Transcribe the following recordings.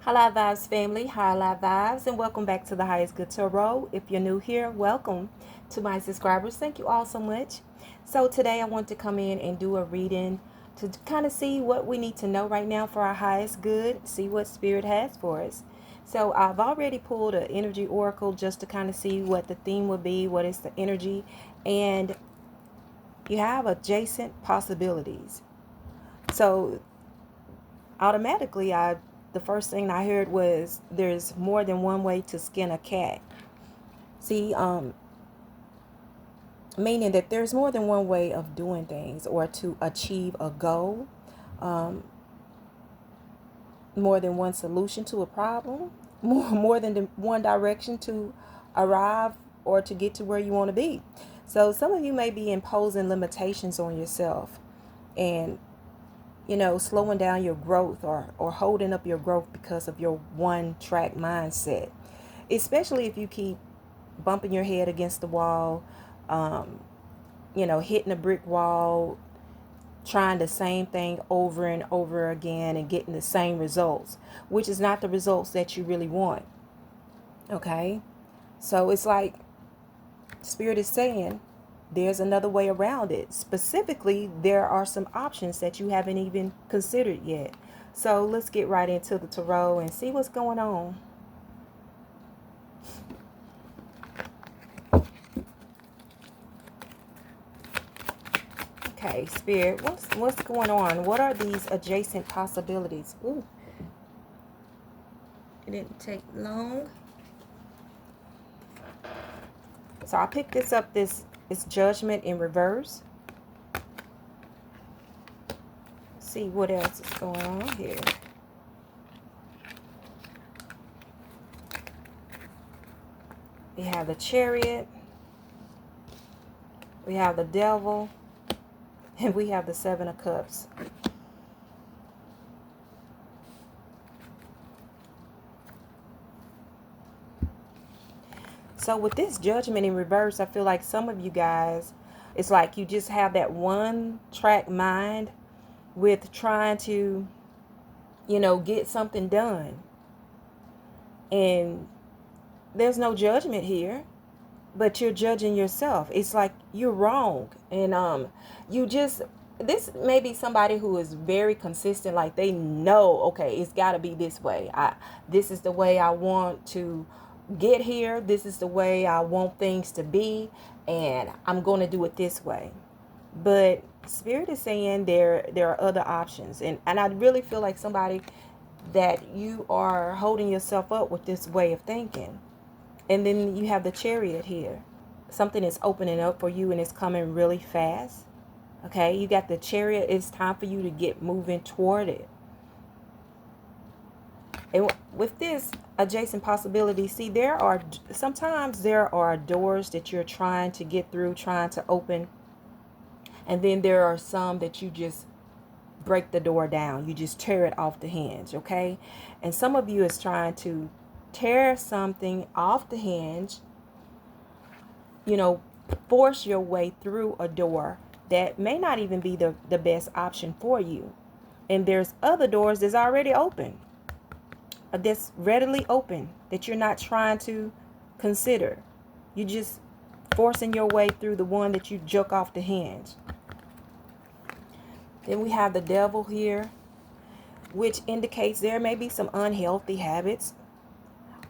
High Vibes family, High Vibes, and welcome back to the Highest Good Tarot. If you're new here, welcome. To my subscribers, thank you all so much. So today I want to come in and do a reading to kind of see what we need to know right now for our highest good, see what Spirit has for us. So I've already pulled an energy oracle just to kind of see what the theme would be, what is the energy, and you have adjacent possibilities. So automatically the first thing I heard was there's more than one way to skin a cat. See, meaning that there's more than one way of doing things or to achieve a goal, more than one solution to a problem, more than one direction to arrive or to get to where you want to be. So some of you may be imposing limitations on yourself and slowing down your growth or holding up your growth because of your one track mindset, especially if you keep bumping your head against the wall, hitting a brick wall, trying the same thing over and over again and getting the same results, which is not the results that you really want. Okay? So it's like Spirit is saying there's another way around it. Specifically, there are some options that you haven't even considered yet. So let's get right into the tarot and see what's going on. Okay, Spirit, what's going on? What are these adjacent possibilities? Ooh, it didn't take long. So I picked this up. This is Judgment in reverse. See what else is going on here. We have the Chariot. We have the Devil. And we have the Seven of Cups. So with this Judgment in reverse, I feel like some of you guys, it's like you just have that one track mind with trying to, get something done. And there's no judgment here, but you're judging yourself. It's like you're wrong. And you just, this may be somebody who is very consistent, like they know, okay, it's got to be this way. This is the way I want to get here. This is the way I want things to be, and I'm going to do it this way. But Spirit is saying there are other options, and I really feel like somebody that you are holding yourself up with this way of thinking. And then you have the Chariot here. Something is opening up for you and it's coming really fast. Okay, you got the Chariot. It's time for you to get moving toward it. And with this adjacent possibility, see, sometimes there are doors that you're trying to get through, trying to open. And then there are some that you just break the door down. You just tear it off the hinge, okay? And some of you is trying to tear something off the hinge, force your way through a door that may not even be the best option for you. And there's other doors that's already open, that's readily open, that you're not trying to consider. You're just forcing your way through the one that you jerk off the hinge. Then we have the Devil here, which indicates there may be some unhealthy habits,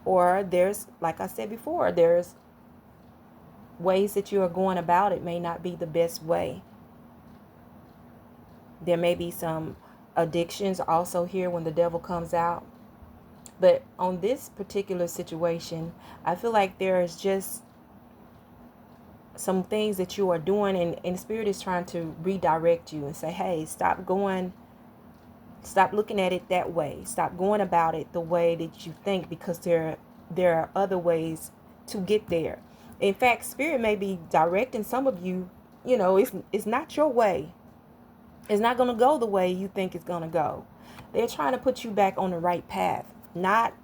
or there's, like I said before, there's ways that you are going about it may not be the best way. There may be some addictions also here when the Devil comes out. But on this particular situation, I feel like there's just some things that you are doing, and Spirit is trying to redirect you and say, hey, stop looking at it that way. Stop going about it the way that you think, because there are other ways to get there. In fact, Spirit may be directing some of you, it's not your way. It's not going to go the way you think it's going to go. They're trying to put you back on the right path. Not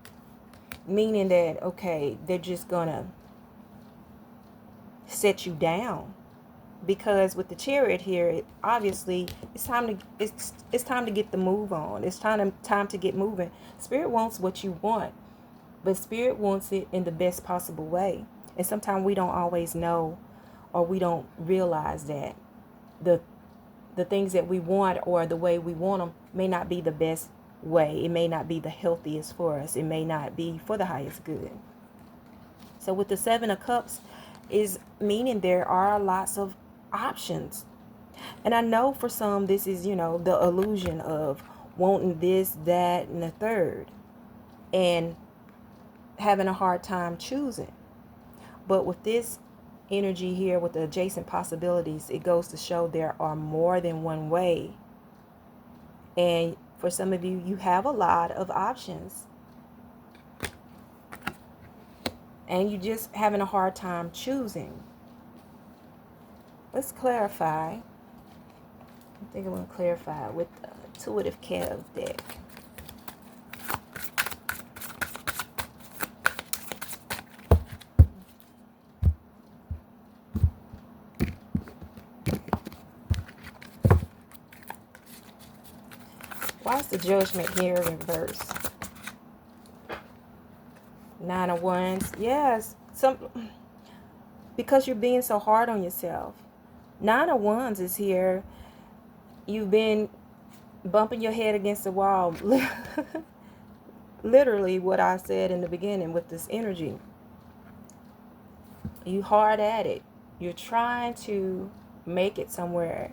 meaning that, okay, they're just going to set you down. because with the Chariot here, obviously it's time to get the move on. It's time to get moving. Spirit wants what you want, but Spirit wants it in the best possible way. And sometimes we don't always know, or we don't realize that the things that we want, or the way we want them, may not be the best way. It may not be the healthiest for us. It may not be for the highest good. So with the Seven of Cups, is meaning there are lots of options. And I know for some this is, the illusion of wanting this, that, and the third, and having a hard time choosing. But with this energy here, with the adjacent possibilities, it goes to show there are more than one way. And for some of you, you have a lot of options, and you just having a hard time choosing. Let's clarify. I think I'm going to clarify with the Intuitive Kev deck. Why is the Judgment here in reverse? Nine of Wands. Yes, because you're being so hard on yourself. Nine of Wands is here. You've been bumping your head against the wall. Literally what I said in the beginning with this energy. You hard at it. You're trying to make it somewhere.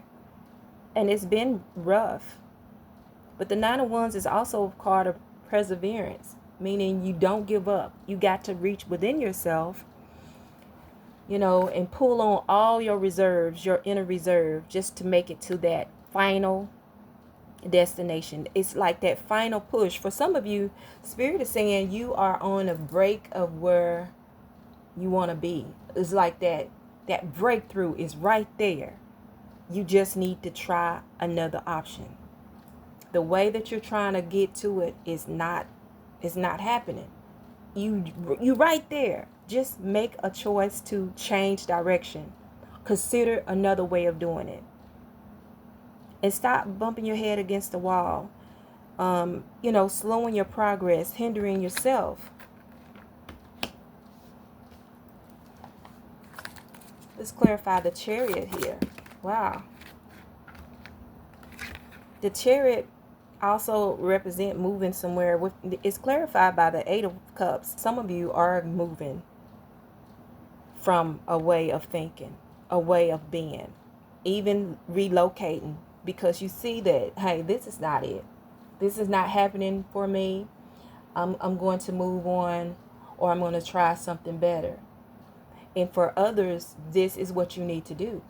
And it's been rough. But the Nine of Wands is also a card of perseverance, meaning you don't give up. You got to reach within yourself, and pull on all your reserves, your inner reserve, just to make it to that final destination. It's like that final push. For some of you, Spirit is saying you are on a break of where you want to be. It's like that breakthrough is right there. You just need to try another option. The way that you're trying to get to it is not happening. You right there. Just make a choice to change direction. Consider another way of doing it. And stop bumping your head against the wall. Slowing your progress, hindering yourself. Let's clarify the Chariot here. Wow. The Chariot also represent moving somewhere. It's clarified by the Eight of Cups. Some of you are moving from a way of thinking, a way of being, even relocating, because you see that, hey, this is not it. This is not happening for me. I'm going to move on, or I'm going to try something better. And for others, this is what you need to do.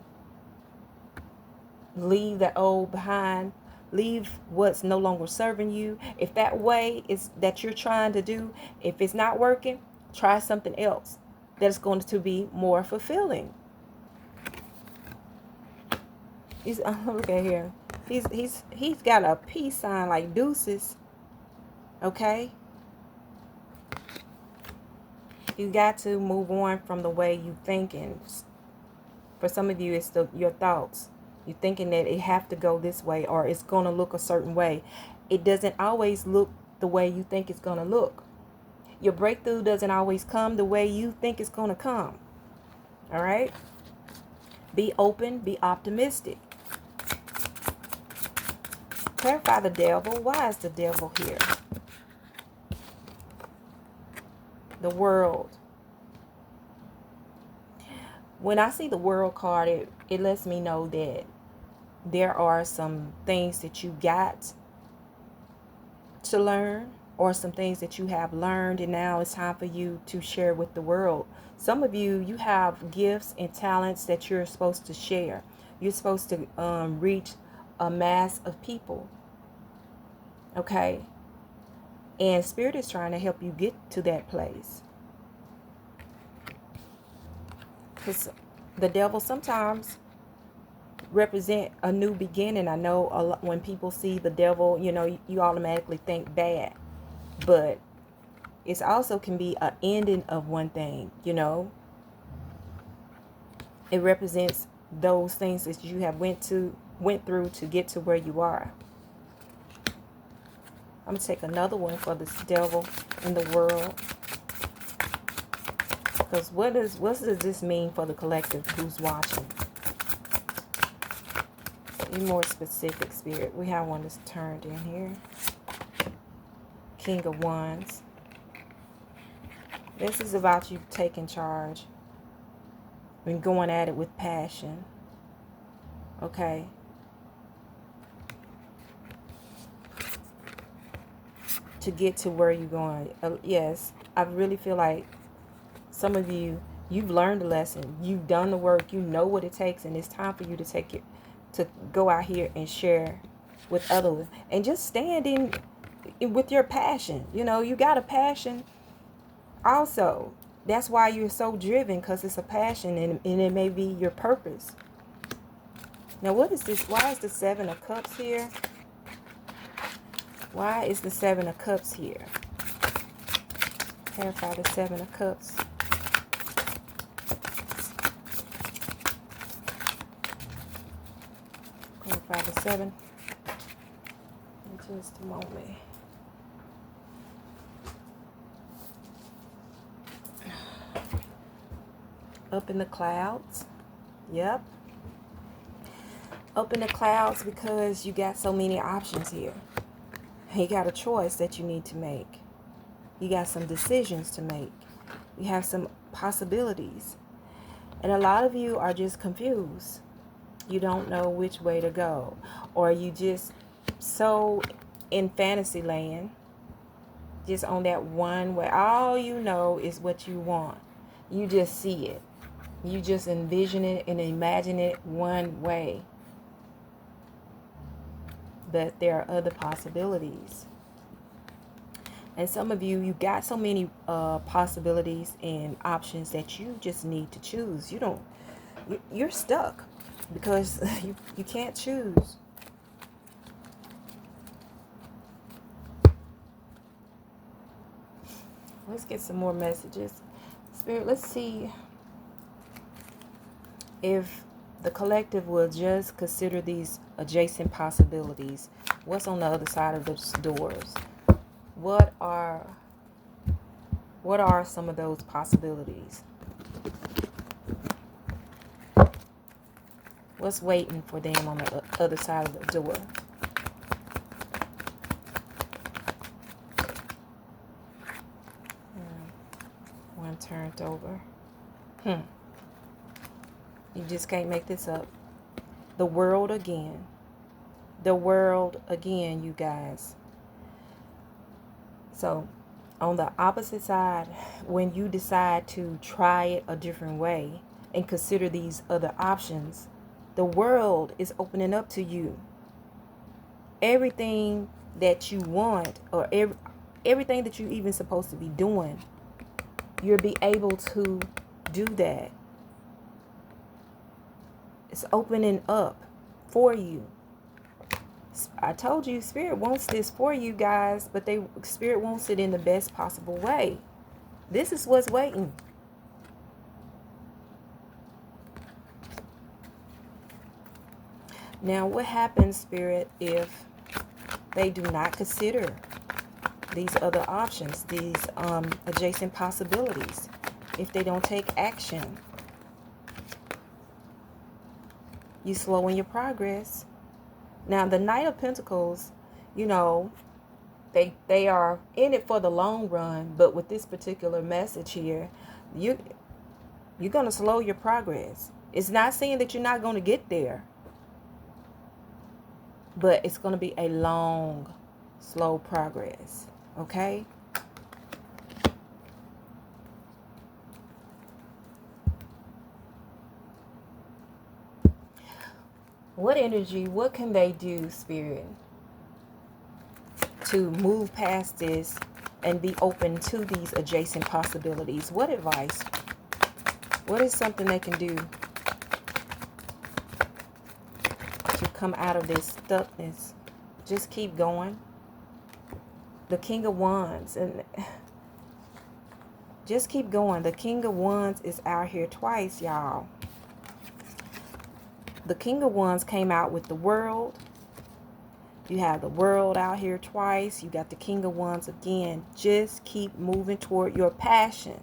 Leave the old behind. Leave what's no longer serving you. If that way is that you're trying to do, if it's not working, try something else that's going to be more fulfilling. Look at here. He's got a peace sign like deuces. Okay? You got to move on from the way you thinking. For some of you, it's your thoughts. You're thinking that it have to go this way, or it's going to look a certain way. It doesn't always look the way you think it's going to look. Your breakthrough doesn't always come the way you think it's going to come. All right? Be open. Be optimistic. Clarify the Devil. Why is the Devil here? The World. When I see the World card, it lets me know that there are some things that you got to learn, or some things that you have learned, and now it's time for you to share with the world. Some of you, you have gifts and talents that you're supposed to share. You're supposed to reach a mass of people. Okay? And Spirit is trying to help you get to that place. Because the Devil sometimes represent a new beginning. I know a lot, when people see the Devil, you automatically think bad. But it also can be an ending of one thing, It represents those things that you have went through to get to where you are. I'm going to take another one for this devil in the world. Because what does this mean for the collective who's watching? Be more specific, Spirit. We have one that's turned in here. King of Wands. This is about you taking charge and going at it with passion. Okay. To get to where you're going. Yes, I really feel like some of you, you've learned the lesson. You've done the work. You know what it takes, and it's time for you to take it, to go out here and share with others, and just stand in with your passion. You know, you got a passion also. That's why you're so driven, because it's a passion, and it may be your purpose. Now, what is this? Why is the Seven of Cups here? Why is the Seven of Cups here? Clarify the Seven of Cups. Clarify the Seven. In just a moment. Up in the clouds. Yep. Up in the clouds because you got so many options here. You got a choice that you need to make. You got some decisions to make. You have some possibilities. And a lot of you are just confused. You don't know which way to go. Or you just so in fantasy land. Just on that one way. All you know is what you want. You just see it. You just envision it and imagine it one way. But there are other possibilities. And some of you got so many possibilities and options that you just need to choose. You're stuck because you can't choose. Let's get some more messages. Spirit, let's see if the collective will just consider these adjacent possibilities. What's on the other side of those doors? What are some of those possibilities? What's waiting for them on the other side of the door? One turned over. You just can't make this up. The world again. The world again, you guys. So, on the opposite side, when you decide to try it a different way and consider these other options, the world is opening up to you. Everything that you want, or everything that you're even supposed to be doing, you'll be able to do that. It's opening up for you. I told you, Spirit wants this for you guys, but Spirit wants it in the best possible way. This is what's waiting. Now, what happens, Spirit, if they do not consider these other options, these adjacent possibilities, if they don't take action? You slowing your progress. Now, the Knight of Pentacles, you know, they are in it for the long run, but with this particular message here, you're going to slow your progress. It's not saying that you're not going to get there, but it's going to be a long, slow progress, okay? What energy, what can they do, Spirit, to move past this and be open to these adjacent possibilities? What advice? What is something they can do to come out of this stuckness? Just keep going. The King of Wands, and just keep going. The King of Wands is out here twice, y'all. the King of Wands came out with the World. You have the World out here twice. You got the King of Wands again. Just keep moving toward your passion.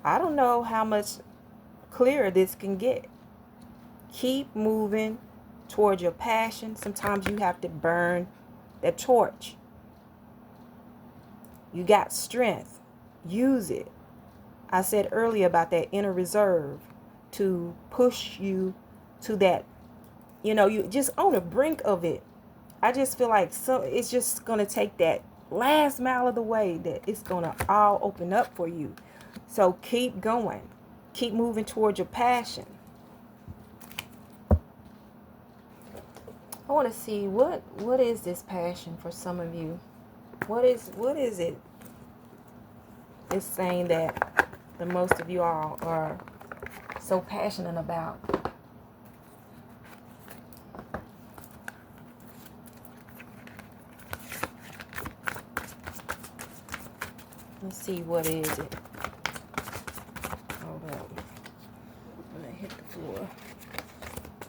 I don't know how much clearer this can get. Keep moving toward your passion. Sometimes you have to burn that torch. You got strength. Use it. I said earlier about that inner reserve to push you to that, you just on the brink of it. I just feel like it's just going to take that last mile of the way that it's going to all open up for you. So keep going. Keep moving toward your passion. I want to see what is this passion for some of you. What is it? It's saying that the most of you all are so passionate about. Let's see, what is it? Hold up. I'm gonna hit the floor.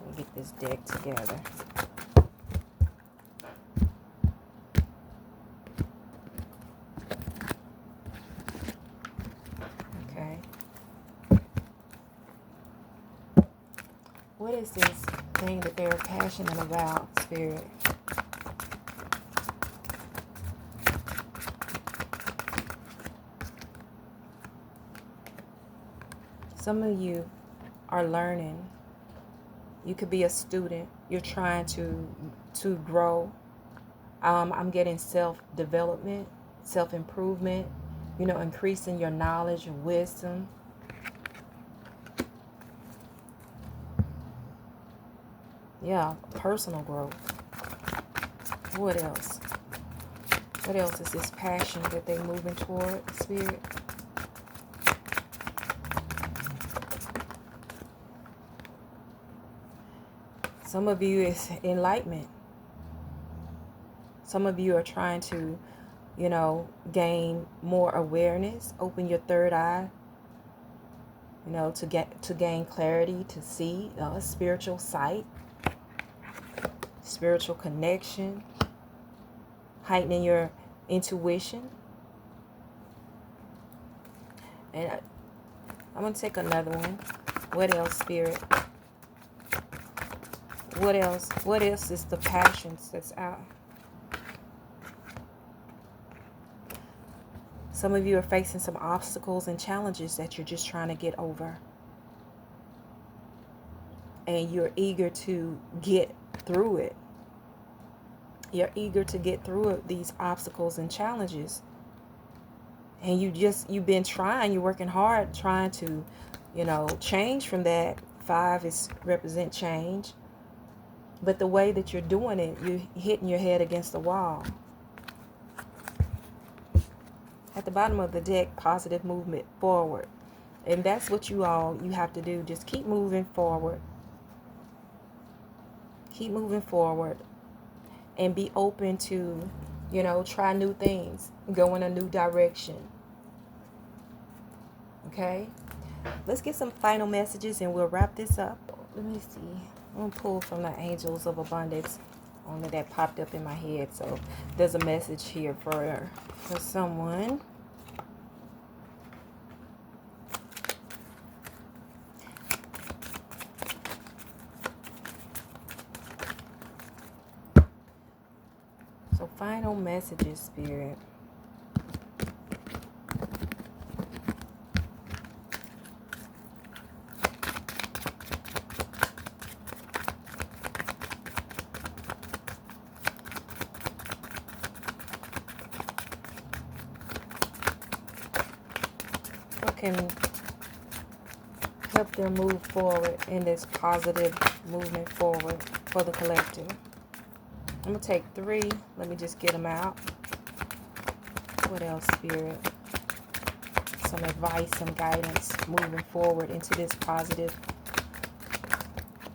We'll get this deck together. Okay. What is this thing that they're passionate about, Spirit? Some of you are learning. You could be a student. You're trying to grow. I'm getting self-development, self-improvement, increasing your knowledge and wisdom. Yeah, personal growth. What else? What else is this passion that they're moving toward, Spirit? Some of you is enlightenment. Some of you are trying to, gain more awareness, open your third eye, to gain clarity, to see spiritual sight, spiritual connection, heightening your intuition. And I'm going to take another one. What else, Spirit? What else? What else is the passions that's out? Some of you are facing some obstacles and challenges that you're just trying to get over. And you're eager to get through it. You're eager to get through these obstacles and challenges. And you've been trying, you're working hard trying to, change from that. 5 represent change. But the way that you're doing it, you're hitting your head against the wall. At the bottom of the deck, positive movement forward. And that's what you have to do. Just keep moving forward. Keep moving forward. And be open to, try new things. Go in a new direction. Okay? Let's get some final messages and we'll wrap this up. Let me see. I'm going to pull from the Angels of Abundance. Only that popped up in my head. So there's a message here for someone. So final messages, Spirit. Can help them move forward in this positive movement forward for the collective. I'm going to take 3. Let me just get them out. What else, Spirit? Some advice, some guidance moving forward into this positive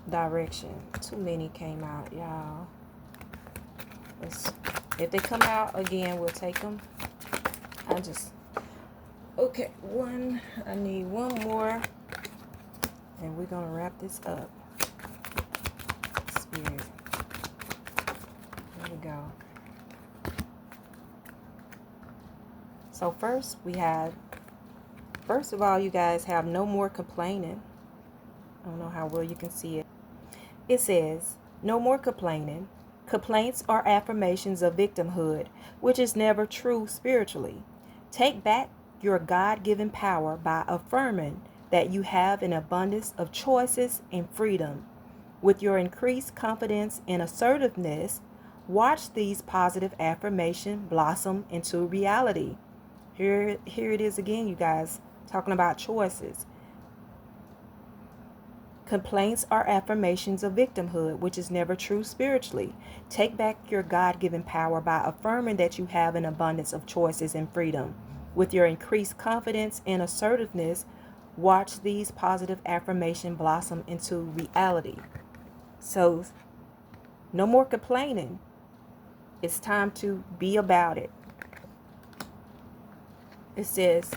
direction. Too many came out, y'all. If they come out again, we'll take them. Okay, I need one more, and we're going to wrap this up. Spirit. There we go. So first of all, you guys have no more complaining. I don't know how well you can see it. It says, no more complaining. Complaints are affirmations of victimhood, which is never true spiritually. Take back your God-given power by affirming that you have an abundance of choices and freedom. With your increased confidence and assertiveness, watch these positive affirmations blossom into reality. Here it is again, you guys, talking about choices. Complaints are affirmations of victimhood, which is never true spiritually. Take back your God-given power by affirming that you have an abundance of choices and freedom. With your increased confidence and assertiveness, watch these positive affirmations blossom into reality. So, no more complaining. It's time to be about it. It says,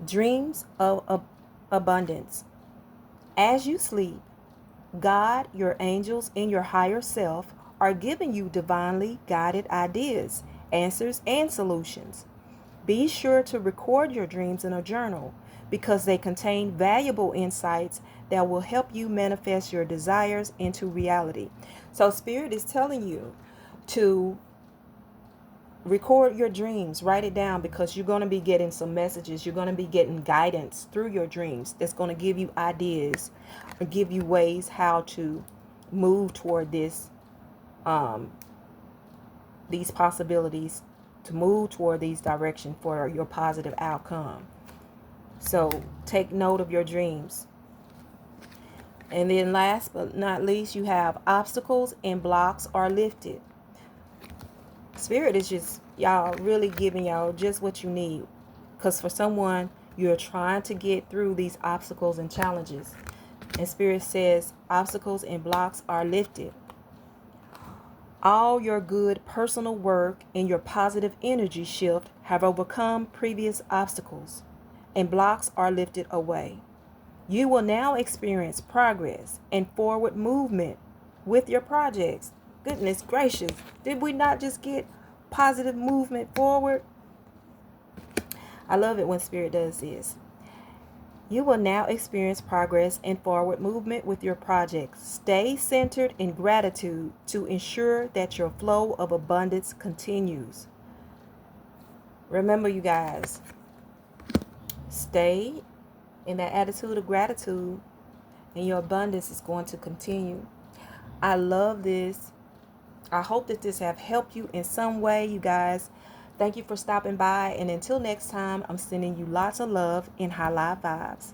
dreams of abundance. As you sleep, God, your angels, and your higher self are giving you divinely guided ideas, answers, and solutions. Be sure to record your dreams in a journal because they contain valuable insights that will help you manifest your desires into reality. So, Spirit is telling you to record your dreams, write it down, because you're going to be getting some messages. You're going to be getting guidance through your dreams that's going to give you ideas or give you ways how to move toward these possibilities, to move toward these directions for your positive outcome. So take note of your dreams. And then last but not least, you have obstacles and blocks are lifted. Spirit is just, y'all, really giving y'all just what you need. Because for someone, you're trying to get through these obstacles and challenges. And Spirit says obstacles and blocks are lifted. All your good personal work and your positive energy shift have overcome previous obstacles, and blocks are lifted away. You will now experience progress and forward movement with your projects. Goodness gracious, did we not just get positive movement forward? I love it when Spirit does this. You will now experience progress and forward movement with your projects. Stay centered in gratitude to ensure that your flow of abundance continues. Remember, you guys, stay in that attitude of gratitude and your abundance is going to continue. I love this. I hope that this have helped you in some way, you guys. Thank you for stopping by. And until next time, I'm sending you lots of love and high live vibes.